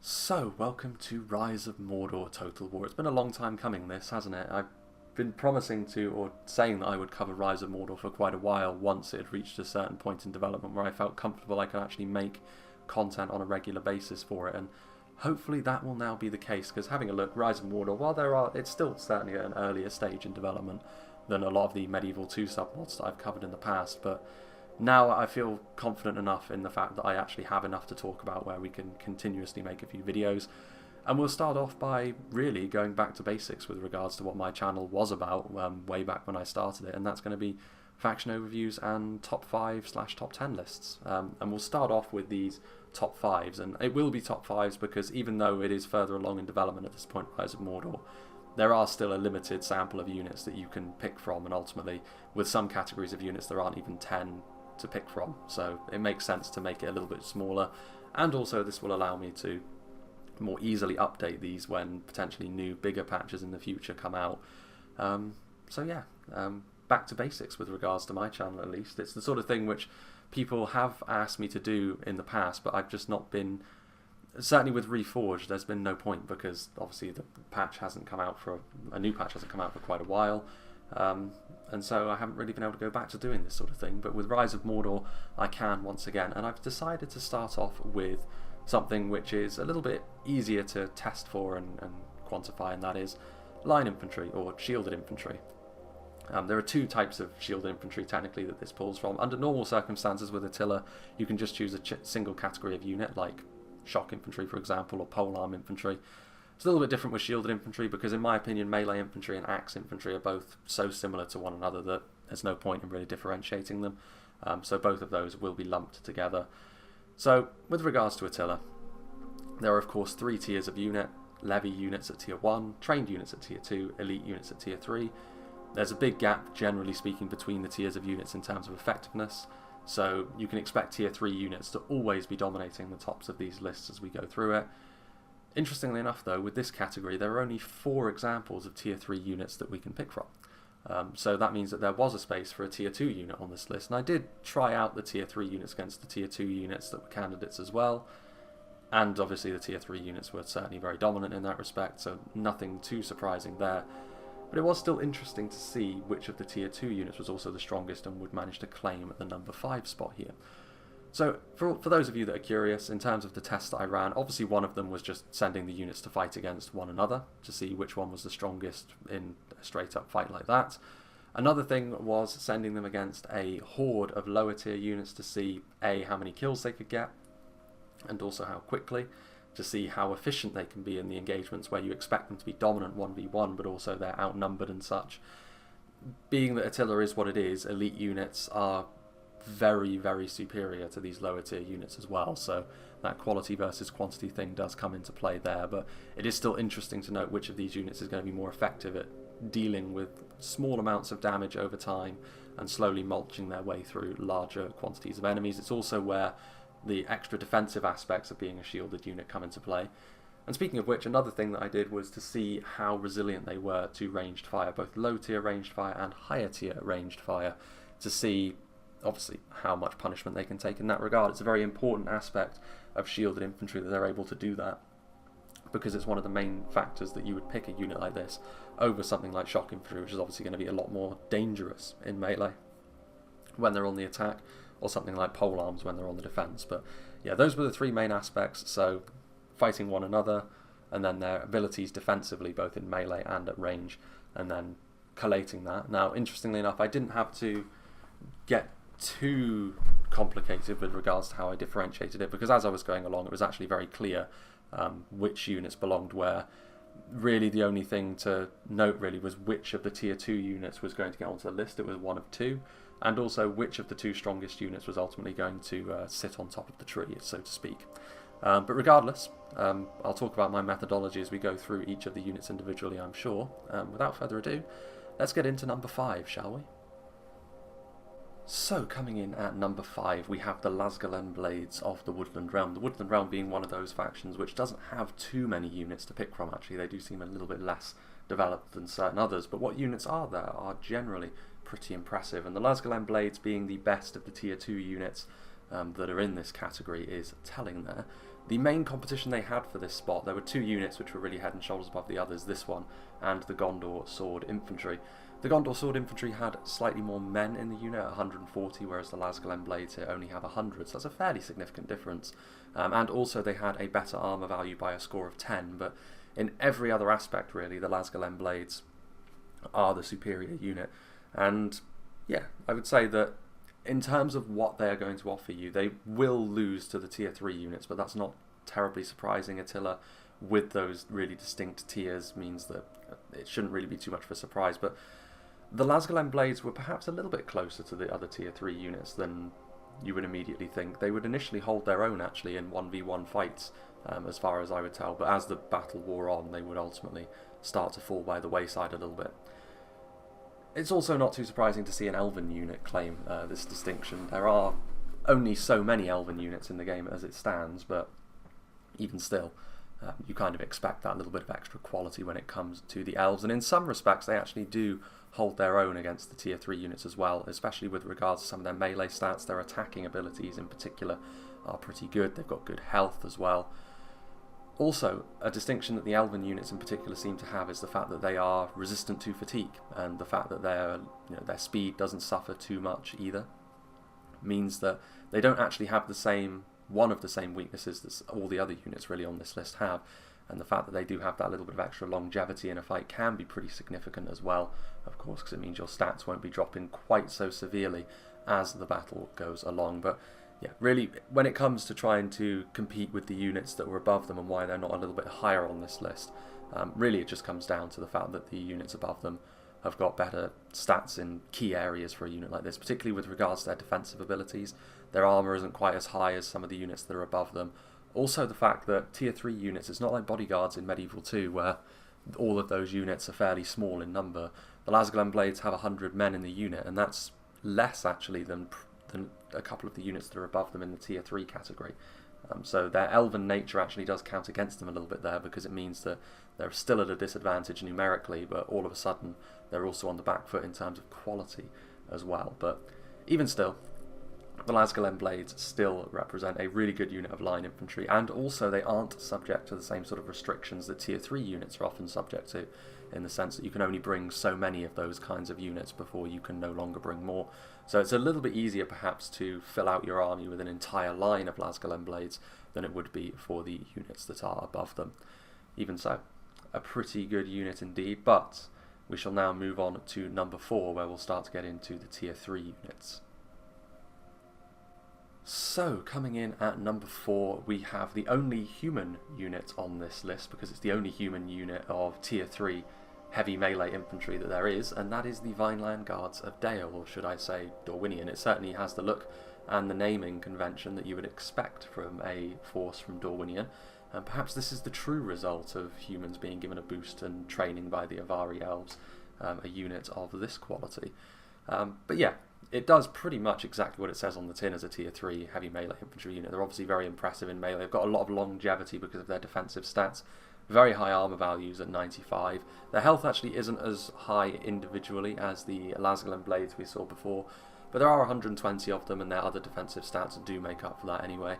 So, welcome to Rise of Mordor Total War. It's been a long time coming, this, hasn't it? I've been promising to, or saying that I would cover Rise of Mordor for quite a while once it had reached a certain point in development where I felt comfortable I could actually make content on a regular basis for it, and hopefully that will now be the case, because having a look, Rise of Mordor, while it's still certainly at an earlier stage in development than a lot of the Medieval 2 submods that I've covered in the past, but now I feel confident enough in the fact that I actually have enough to talk about where we can continuously make a few videos. And we'll start off by really going back to basics with regards to what my channel was about way back when I started it, and that's going to be faction overviews and top 5/top 10 lists. And we'll start off with these top 5s, and it will be top 5s because even though it is further along in development at this point, Rise of Mordor, there are still a limited sample of units that you can pick from, and ultimately with some categories of units there aren't even 10 to pick from, so it makes sense to make it a little bit smaller, and also this will allow me to more easily update these when potentially new bigger patches in the future come out. Back to basics with regards to my channel. At least it's the sort of thing which people have asked me to do in the past, but I've just not been, certainly with Reforged there's been no point, because obviously the patch hasn't come out for a new patch hasn't come out for quite a while. And so I haven't really been able to go back to doing this sort of thing, but with Rise of Mordor I can once again, and I've decided to start off with something which is a little bit easier to test for and quantify, and that is line infantry or shielded infantry. There are two types of shielded infantry technically that this pulls from. Under normal circumstances with Attila you can just choose a single category of unit like shock infantry for example, or polearm infantry. It's a little bit different with shielded infantry because in my opinion melee infantry and axe infantry are both so similar to one another that there's no point in really differentiating them. So both of those will be lumped together. So with regards to Attila, there are of course 3 tiers of unit: levy units at tier 1, trained units at tier 2, elite units at tier 3. There's a big gap generally speaking between the tiers of units in terms of effectiveness, so you can expect tier 3 units to always be dominating the tops of these lists as we go through it. Interestingly enough though, with this category there are only 4 examples of tier 3 units that we can pick from. So that means that there was a space for a tier 2 unit on this list, and I did try out the tier 3 units against the tier 2 units that were candidates as well, and obviously the tier 3 units were certainly very dominant in that respect, so nothing too surprising there. But it was still interesting to see which of the tier 2 units was also the strongest and would manage to claim the number 5 spot here. So for those of you that are curious, in terms of the tests that I ran, obviously one of them was just sending the units to fight against one another to see which one was the strongest in a straight up fight like that. Another thing was sending them against a horde of lower tier units to see A, how many kills they could get, and also how quickly, to see how efficient they can be in the engagements where you expect them to be dominant 1v1 but also they're outnumbered and such. Being that Attila is what it is, elite units are very, very superior to these lower tier units as well, so that quality versus quantity thing does come into play there, but it is still interesting to note which of these units is going to be more effective at dealing with small amounts of damage over time and slowly mulching their way through larger quantities of enemies. It's also where the extra defensive aspects of being a shielded unit come into play. And speaking of which, another thing that I did was to see how resilient they were to ranged fire, both low tier ranged fire and higher tier ranged fire, to see obviously how much punishment they can take in that regard. It's a very important aspect of shielded infantry that they're able to do that, because it's one of the main factors that you would pick a unit like this over something like shock infantry, which is obviously going to be a lot more dangerous in melee when they're on the attack, or something like polearms when they're on the defense. But yeah, those were the 3 main aspects, so fighting one another, and then their abilities defensively both in melee and at range, and then collating that. Now interestingly enough, I didn't have to get too complicated with regards to how I differentiated it, because as I was going along it was actually very clear which units belonged where. Really the only thing to note really was which of the tier 2 units was going to get onto the list. It was one of 2, and also which of the 2 strongest units was ultimately going to sit on top of the tree, so to speak. But regardless, I'll talk about my methodology as we go through each of the units individually, I'm sure. Without further ado, let's get into number 5, shall we? So, coming in at number 5, we have the Lasgalen Blades of the Woodland Realm. The Woodland Realm being one of those factions which doesn't have too many units to pick from, actually. They do seem a little bit less developed than certain others, but what units are there are generally pretty impressive, and the Lasgalen Blades being the best of the tier 2 units that are in this category is telling there. The main competition they had for this spot, there were two units which were really head and shoulders above the others, this one and the Gondor Sword Infantry. The Gondor Sword Infantry had slightly more men in the unit, 140, whereas the Lasgalen Blades here only have 100, so that's a fairly significant difference. And also they had a better armour value by a score of 10, but in every other aspect really, the Lasgalen Blades are the superior unit. And yeah, I would say that in terms of what they're going to offer you, they will lose to the tier 3 units, but that's not terribly surprising. Attila, with those really distinct tiers, means that it shouldn't really be too much of a surprise. But the Lasgalen Blades were perhaps a little bit closer to the other tier 3 units than you would immediately think. They would initially hold their own actually in 1v1 fights, as far as I would tell, but as the battle wore on, they would ultimately start to fall by the wayside a little bit. It's also not too surprising to see an Elven unit claim this distinction. There are only so many Elven units in the game as it stands, but even still, you kind of expect that little bit of extra quality when it comes to the Elves, and in some respects they actually do hold their own against the tier 3 units as well, especially with regards to some of their melee stats. Their attacking abilities in particular are pretty good. They've got good health as well. Also, a distinction that the Elven units in particular seem to have is the fact that they are resistant to fatigue, and the fact that their speed doesn't suffer too much either means that they don't actually have one of the same weaknesses that all the other units really on this list have, and the fact that they do have that little bit of extra longevity in a fight can be pretty significant as well, of course, because it means your stats won't be dropping quite so severely as the battle goes along. But yeah, really, when it comes to trying to compete with the units that were above them and why they're not a little bit higher on this list, really it just comes down to the fact that the units above them have got better stats in key areas for a unit like this, particularly with regards to their defensive abilities. Their armour isn't quite as high as some of the units that are above them. Also the fact that tier 3 units, it's not like bodyguards in Medieval 2 where all of those units are fairly small in number. The Lasgalen Blades have 100 men in the unit, and that's less actually than a couple of the units that are above them in the tier 3 category. So their elven nature actually does count against them a little bit there, because it means that they're still at a disadvantage numerically, but all of a sudden they're also on the back foot in terms of quality as well. But even still, the Lasgalen Blades still represent a really good unit of line infantry, and also they aren't subject to the same sort of restrictions that tier 3 units are often subject to, in the sense that you can only bring so many of those kinds of units before you can no longer bring more. So it's a little bit easier perhaps to fill out your army with an entire line of Lasgalen Blades than it would be for the units that are above them. Even so, a pretty good unit indeed, but we shall now move on to number 4, where we'll start to get into the tier 3 units. So, coming in at number 4, we have the only human unit on this list, because it's the only human unit of tier 3 heavy melee infantry that there is, and that is the Vinland Guards of Dale, or should I say Dorwinion. It certainly has the look and the naming convention that you would expect from a force from Dorwinion, and perhaps this is the true result of humans being given a boost and training by the Avari elves, a unit of this quality. But yeah, it does pretty much exactly what it says on the tin as a tier 3 heavy melee infantry unit. They're obviously very impressive in melee. They've got a lot of longevity because of their defensive stats. Very high armour values at 95. Their health actually isn't as high individually as the Lasgalen Blades we saw before, but there are 120 of them, and their other defensive stats do make up for that anyway.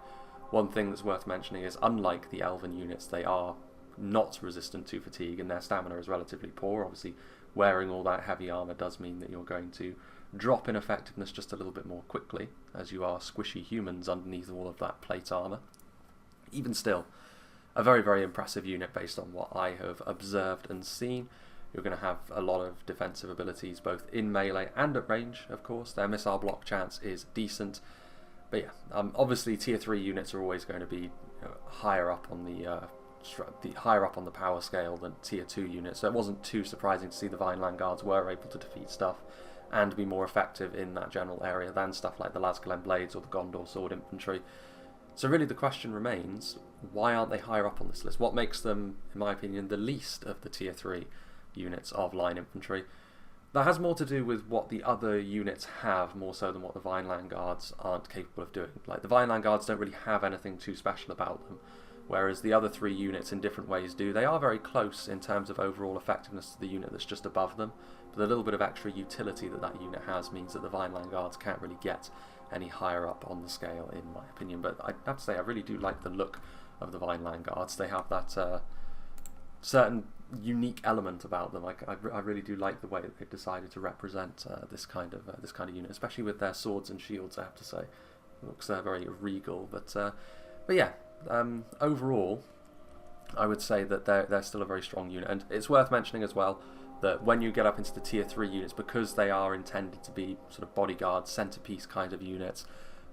One thing that's worth mentioning is, unlike the Elven units, they are not resistant to fatigue, and their stamina is relatively poor. Obviously, wearing all that heavy armour does mean that you're going to drop in effectiveness just a little bit more quickly, as you are squishy humans underneath all of that plate armour. Even still, a very, very impressive unit based on what I have observed and seen. You're going to have a lot of defensive abilities both in melee and at range, of course. Their missile block chance is decent. But yeah, obviously tier 3 units are always going to be higher up on the power scale than tier 2 units, so it wasn't too surprising to see the Vinland Guards were able to defeat stuff and be more effective in that general area than stuff like the Lasgalen Blades or the Gondor Sword Infantry. So really the question remains, why aren't they higher up on this list? What makes them, in my opinion, the least of the tier 3 units of line infantry? That has more to do with what the other units have, more so than what the Vinland Guards aren't capable of doing. Like, the Vinland Guards don't really have anything too special about them, whereas the other 3 units in different ways do. They are very close in terms of overall effectiveness to the unit that's just above them, but the little bit of extra utility that that unit has means that the Vinland Guards can't really get any higher up on the scale, in my opinion. But I have to say, I really do like the look of the Vinland Guards. They have that certain unique element about them. I really do like the way that they've decided to represent this kind of unit, especially with their swords and shields. I have to say, it looks very regal. But yeah, overall, I would say that they're still a very strong unit, and it's worth mentioning as well that when you get up into the tier 3 units, because they are intended to be sort of bodyguard, centerpiece kind of units,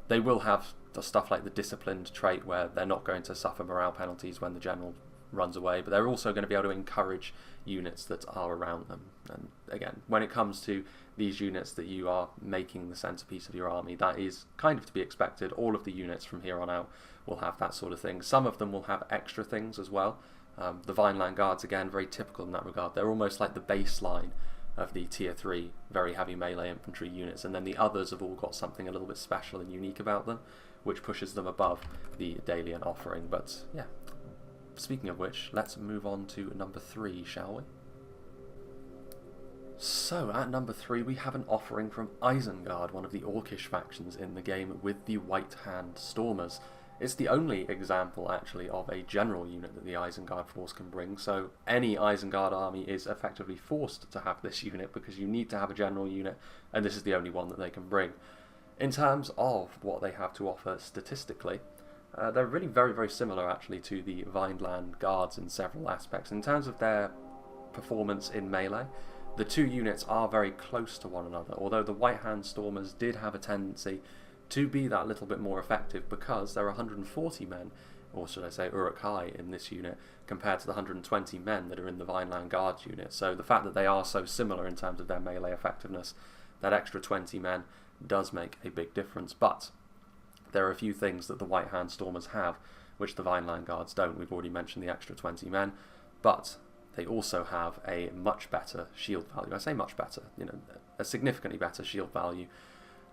they will have the stuff like the disciplined trait where they're not going to suffer morale penalties when the general runs away, but they're also going to be able to encourage units that are around them. And again, when it comes to these units that you are making the centerpiece of your army, that is kind of to be expected. All of the units from here on out will have that sort of thing. Some of them will have extra things as well. The Vinland Guards, again, very typical in that regard. They're almost like the baseline of the tier 3 very heavy melee infantry units, and then the others have all got something a little bit special and unique about them, which pushes them above the Dalian offering. But yeah, speaking of which, let's move on to number 3, shall we? So, at number 3 we have an offering from Isengard, one of the Orcish factions in the game, with the White Hand Stormers. It's the only example, actually, of a general unit that the Isengard force can bring, so any Isengard army is effectively forced to have this unit because you need to have a general unit, and this is the only one that they can bring. In terms of what they have to offer statistically, they're really very, very similar, actually, to the Vinland Guards in several aspects. In terms of their performance in melee, the two units are very close to one another, although the White Hand Stormers did have a tendency to be that little bit more effective because there are 140 men, or should I say Uruk-hai, in this unit compared to the 120 men that are in the Vinland Guards unit. So the fact that they are so similar in terms of their melee effectiveness, that extra 20 men does make a big difference. But there are a few things that the White Hand Stormers have which the Vinland Guards don't. We've already mentioned the extra 20 men, but they also have a much better shield value. I say much better, a significantly better shield value,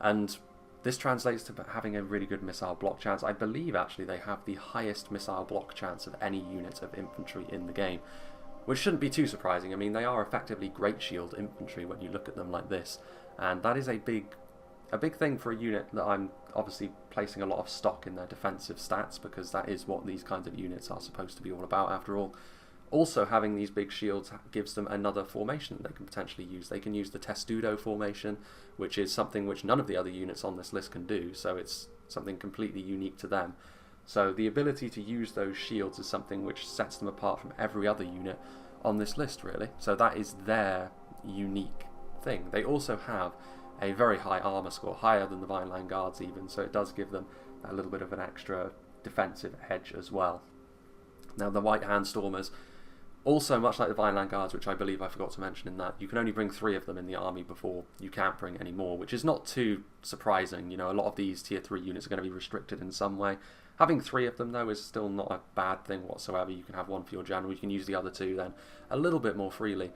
and this translates to having a really good missile block chance. I believe actually they have the highest missile block chance of any unit of infantry in the game, which shouldn't be too surprising. I mean, they are effectively great shield infantry when you look at them like this, and that is a big thing for a unit that I'm obviously placing a lot of stock in their defensive stats, because that is what these kinds of units are supposed to be all about after all. Also, having these big shields gives them another formation that they can potentially use. They can use the Testudo formation, which is something which none of the other units on this list can do, so it's something completely unique to them. So the ability to use those shields is something which sets them apart from every other unit on this list, really. So that is their unique thing. They also have a very high armor score, higher than the Vinland Guards even, so it does give them a little bit of an extra defensive edge as well. Now, the White Hand Stormers, also much like the Vinland Guards, which I believe I forgot to mention in that, you can only bring 3 of them in the army before you can't bring any more, which is not too surprising. A lot of these tier 3 units are going to be restricted in some way. Having 3 of them, though, is still not a bad thing whatsoever. You can have one for your general, you can use the other 2 then a little bit more freely,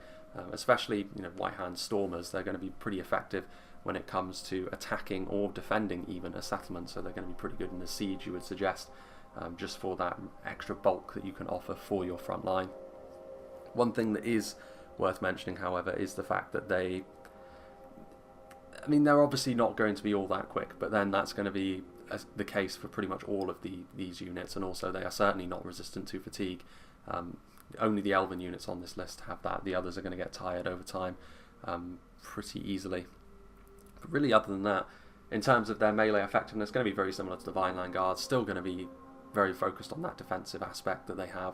especially White Hand Stormers. They're going to be pretty effective when it comes to attacking or defending even a settlement, so they're going to be pretty good in the siege, you would suggest, just for that extra bulk that you can offer for your front line. One thing that is worth mentioning, however, is the fact that they're obviously not going to be all that quick, but then that's going to be the case for pretty much all of these units, and also they are certainly not resistant to fatigue. Only the Elven units on this list have that. The others are going to get tired over time pretty easily. But really, other than that, in terms of their melee effectiveness, going to be very similar to the Vinland Guards, still going to be very focused on that defensive aspect that they have.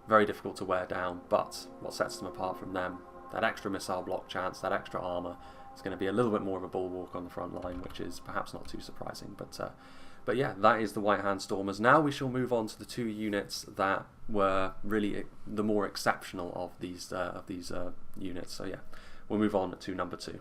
Very difficult to wear down, but what sets them apart from them, that extra missile block chance, that extra armour, is going to be a little bit more of a bulwark on the front line, which is perhaps not too surprising. But yeah, that is the White Hand Stormers. Now we shall move on to the 2 units that were really the more exceptional of these units. So yeah, we'll move on to number 2.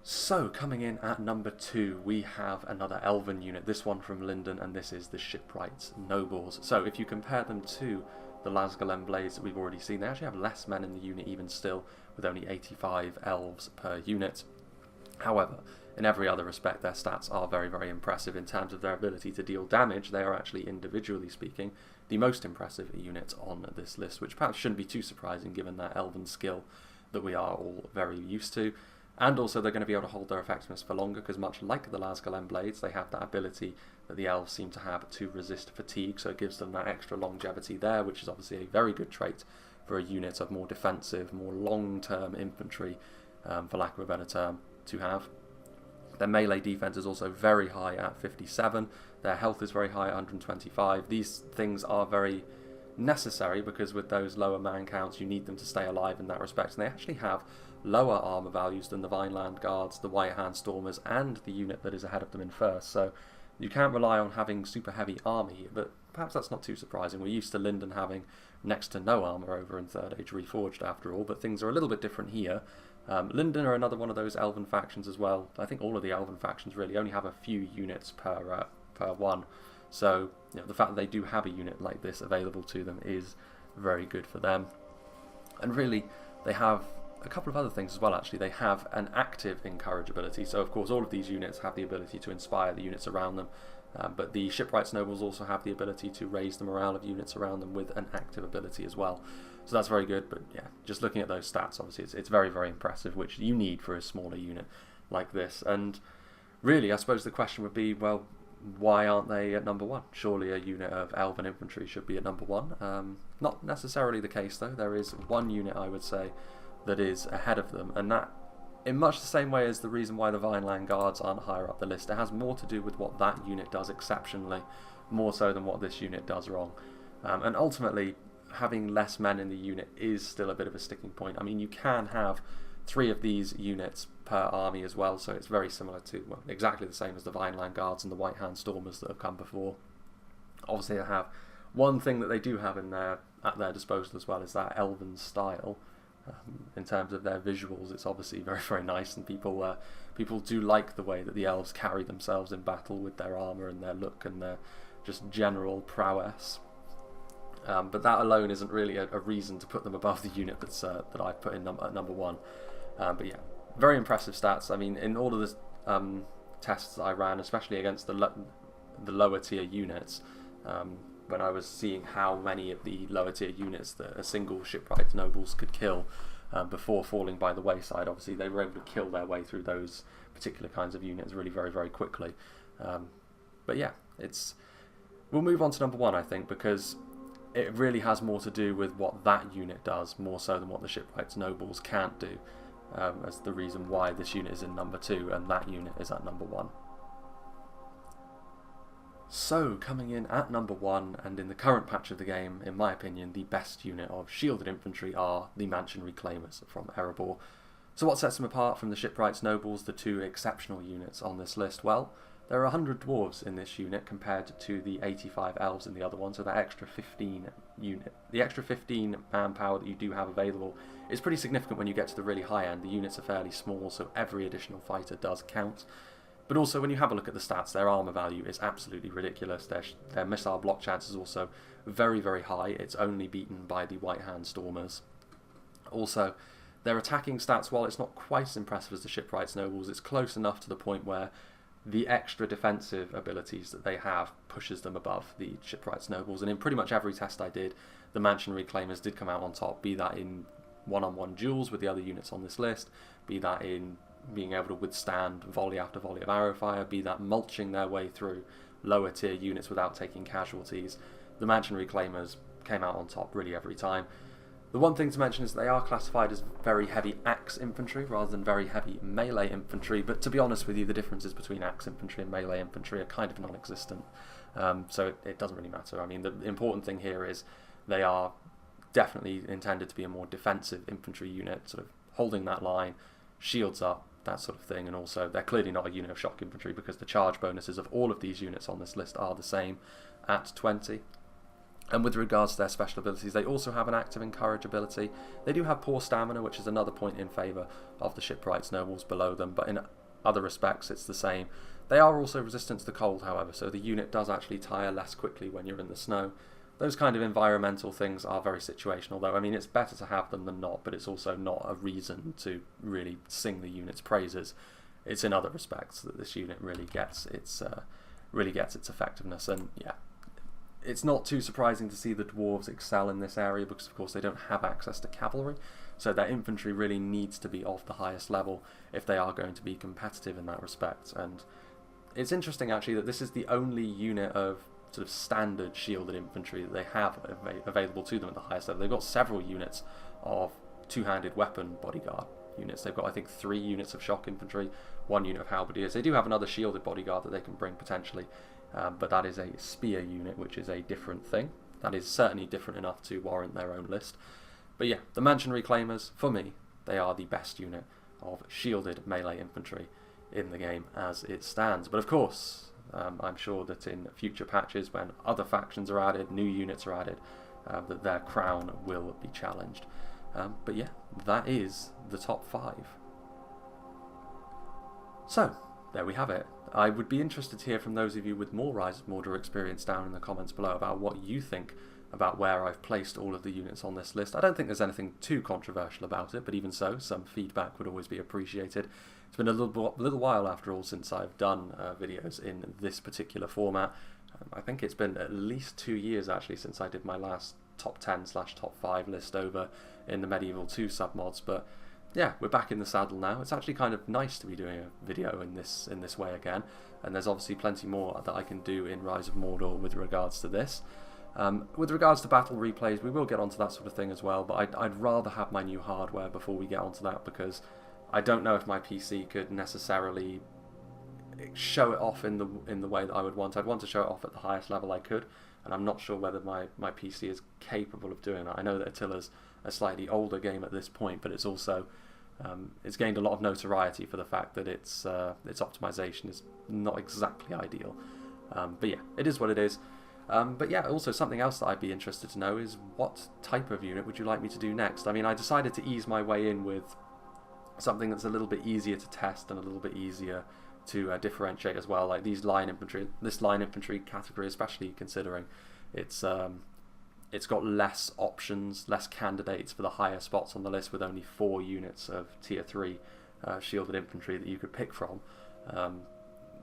So, coming in at number 2, we have another Elven unit, this one from Linden, and this is the Shipwright Nobles. So, if you compare them to the Lasgalem Blades that we've already seen, they actually have less men in the unit even still, with only 85 elves per unit. However, in every other respect, their stats are very, very impressive. In terms of their ability to deal damage, they are actually, individually speaking, the most impressive unit on this list, which perhaps shouldn't be too surprising given that Elven skill that we are all very used to. And also they're going to be able to hold their effectiveness for longer, because much like the Lasgalem Blades, they have that ability that the elves seem to have to resist fatigue, so it gives them that extra longevity there, which is obviously a very good trait for a unit of more defensive, more long-term infantry, for lack of a better term, to have. Their melee defense is also very high at 57. Their health is very high at 125. These things are very necessary because with those lower man counts you need them to stay alive in that respect, and they actually have lower armor values than the Vinland Guards, the White Hand Stormers, and the unit that is ahead of them in first. So you can't rely on having super heavy armor here, but perhaps that's not too surprising. We're used to Linden having next to no armor over in Third Age Reforged after all, but things are a little bit different here. Linden are another one of those elven factions as well. I think all of the elven factions really only have a few units per one, so you know, the fact that they do have a unit like this available to them is very good for them. And really, they have a couple of other things as well. Actually, they have an active encourage ability, so of course all of these units have the ability to inspire the units around them, but the Shipwright Nobles also have the ability to raise the morale of units around them with an active ability as well. So that's very good, but yeah, just looking at those stats, obviously it's very, very impressive, which you need for a smaller unit like this. And really, I suppose the question would be, well, why aren't they at number 1? Surely a unit of elven infantry should be at number 1. Not necessarily the case though. There is one unit, I would say, that is ahead of them, and that, in much the same way as the reason why the Vinland Guards aren't higher up the list, it has more to do with what that unit does exceptionally, more so than what this unit does wrong. And ultimately, having less men in the unit is still a bit of a sticking point. I mean, you can have 3 of these units per army as well, so it's very similar to, well, exactly the same as the Vinland Guards and the White Hand Stormers that have come before. Obviously, they have one thing that they do have at their disposal as well is that elven style. In terms of their visuals, it's obviously very, very nice, and people do like the way that the elves carry themselves in battle with their armour and their look and their just general prowess. But that alone isn't really a reason to put them above the unit that I've put in at number 1. But yeah, very impressive stats. I mean, in all of the tests that I ran, especially against the lower tier units, when I was seeing how many of the lower tier units that a single Shipwright Nobles could kill before falling by the wayside, obviously they were able to kill their way through those particular kinds of units really very, very quickly. But yeah, we'll move on to number 1, I think, because it really has more to do with what that unit does, more so than what the Shipwright Nobles can't do, as the reason why this unit is in number 2 and that unit is at number 1. So, coming in at number 1, and in the current patch of the game, in my opinion, the best unit of shielded infantry are the Mansion Reclaimers from Erebor. So what sets them apart from the Shipwright Nobles, the 2 exceptional units on this list? Well, there are 100 dwarves in this unit compared to the 85 elves in the other one, so that extra 15 the extra 15 manpower that you do have available is pretty significant when you get to the really high end. The units are fairly small, so every additional fighter does count. But also, when you have a look at the stats, their armor value is absolutely ridiculous. Their missile block chance is also very, very high. It's only beaten by the White Hand Stormers. Also, their attacking stats, while it's not quite as impressive as the Shipwright Nobles, it's close enough to the point where the extra defensive abilities that they have pushes them above the Shipwright Nobles. And in pretty much every test I did, the Mansion Reclaimers did come out on top, be that in one-on-one duels with the other units on this list, be that in being able to withstand volley after volley of arrow fire, be that mulching their way through lower tier units without taking casualties. The Mansion Reclaimers came out on top really every time. The one thing to mention is they are classified as very heavy axe infantry rather than very heavy melee infantry, but to be honest with you, the differences between axe infantry and melee infantry are kind of non-existent, so it doesn't really matter. I mean, the important thing here is they are definitely intended to be a more defensive infantry unit, sort of holding that line, shields up, that sort of thing, and also they're clearly not a unit of shock infantry because the charge bonuses of all of these units on this list are the same at 20. And with regards to their special abilities, they also have an active encourage ability. They do have poor stamina, which is another point in favour of the Shipwright Nobles below them, but in other respects it's the same. They are also resistant to the cold, however, so the unit does actually tire less quickly when you're in the snow. Those kind of environmental things are very situational, though. I mean, it's better to have them than not, but it's also not a reason to really sing the unit's praises. It's in other respects that this unit really gets its effectiveness, and yeah. It's not too surprising to see the dwarves excel in this area because, of course, they don't have access to cavalry, so their infantry really needs to be of the highest level if they are going to be competitive in that respect. And it's interesting actually that this is the only unit of sort of standard shielded infantry that they have available to them at the highest level. They've got several units of two-handed weapon bodyguard units. They've got, I think, 3 units of shock infantry, 1 unit of halberdiers. They do have another shielded bodyguard that they can bring potentially, but that is a spear unit, which is a different thing. That is certainly different enough to warrant their own list. But yeah, the Mansion Reclaimers, for me, they are the best unit of shielded melee infantry in the game as it stands. But of course, I'm sure that in future patches, when other factions are added, new units are added, that their crown will be challenged. But yeah, that is the top 5. So, there we have it. I would be interested to hear from those of you with more Rise of Mordor experience down in the comments below about what you think about where I've placed all of the units on this list. I don't think there's anything too controversial about it, but even so, some feedback would always be appreciated. It's been a little while after all since I've done videos in this particular format. I think it's been at least 2 years actually since I did my last top 10/top 5 list over in the Medieval 2 submods, but yeah, we're back in the saddle now. It's actually kind of nice to be doing a video in this way again, and there's obviously plenty more that I can do in Rise of Mordor with regards to this. With regards to battle replays, we will get onto that sort of thing as well, but I'd rather have my new hardware before we get onto that, because I don't know if my PC could necessarily show it off in the way that I would want. I'd want to show it off at the highest level I could, and I'm not sure whether my PC is capable of doing that. I know that Attila's a slightly older game at this point, but it's also it's gained a lot of notoriety for the fact that its optimization is not exactly ideal. But yeah, it is what it is. But yeah, also something else that I'd be interested to know is what type of unit would you like me to do next? I mean, I decided to ease my way in with something that's a little bit easier to test and a little bit easier to differentiate as well, like this line infantry category, especially considering it's got less options, less candidates for the higher spots on the list, with only 4 units of tier 3 shielded infantry that you could pick from.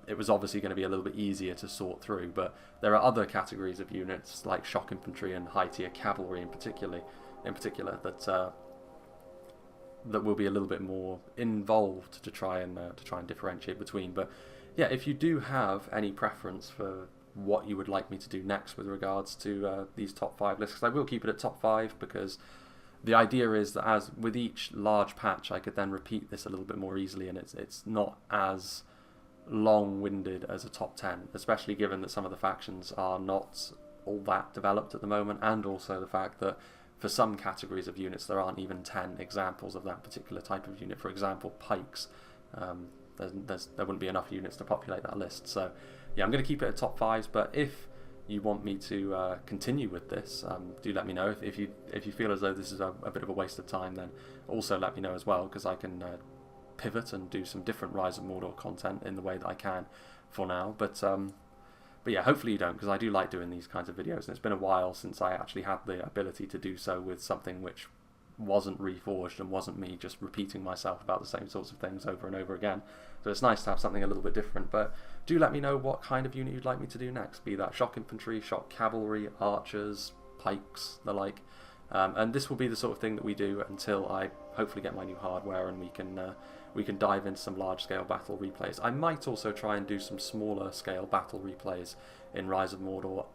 It was obviously going to be a little bit easier to sort through, but there are other categories of units like shock infantry and high tier cavalry in particular that will be a little bit more involved to try and differentiate between. But yeah, if you do have any preference for what you would like me to do next with regards to these top 5 lists, because I will keep it at top 5, because the idea is that as with each large patch I could then repeat this a little bit more easily, and it's not as long-winded as a top 10, especially given that some of the factions are not all that developed at the moment, and also the fact that for some categories of units there aren't even 10 examples of that particular type of unit. For example, pikes, there wouldn't be enough units to populate that list. So yeah, I'm going to keep it at top 5s, but if you want me to continue with this, do let me know. If you feel as though this is a bit of a waste of time, then also let me know as well, because I can pivot and do some different Rise of Mordor content in the way that I can for now. But yeah, hopefully you don't, because I do like doing these kinds of videos, and it's been a while since I actually had the ability to do so with something which wasn't reforged and wasn't me just repeating myself about the same sorts of things over and over again. So it's nice to have something a little bit different. But do let me know what kind of unit you'd like me to do next, be that shock infantry, shock cavalry, archers, pikes, the like. And this will be the sort of thing that we do until I hopefully get my new hardware and we can dive into some large-scale battle replays. I might also try and do some smaller-scale battle replays in Rise of Mordor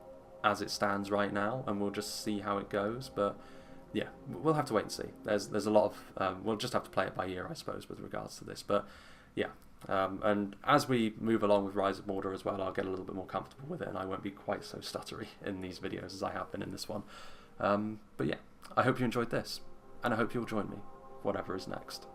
as it stands right now, and we'll just see how it goes. But yeah, we'll have to wait and see. There's a lot of we'll just have to play it by ear, I suppose, with regards to this. But yeah, and as we move along with Rise of Mordor as well, I'll get a little bit more comfortable with it, and I won't be quite so stuttery in these videos as I have been in this one. But yeah, I hope you enjoyed this, and I hope you'll join me, whatever is next.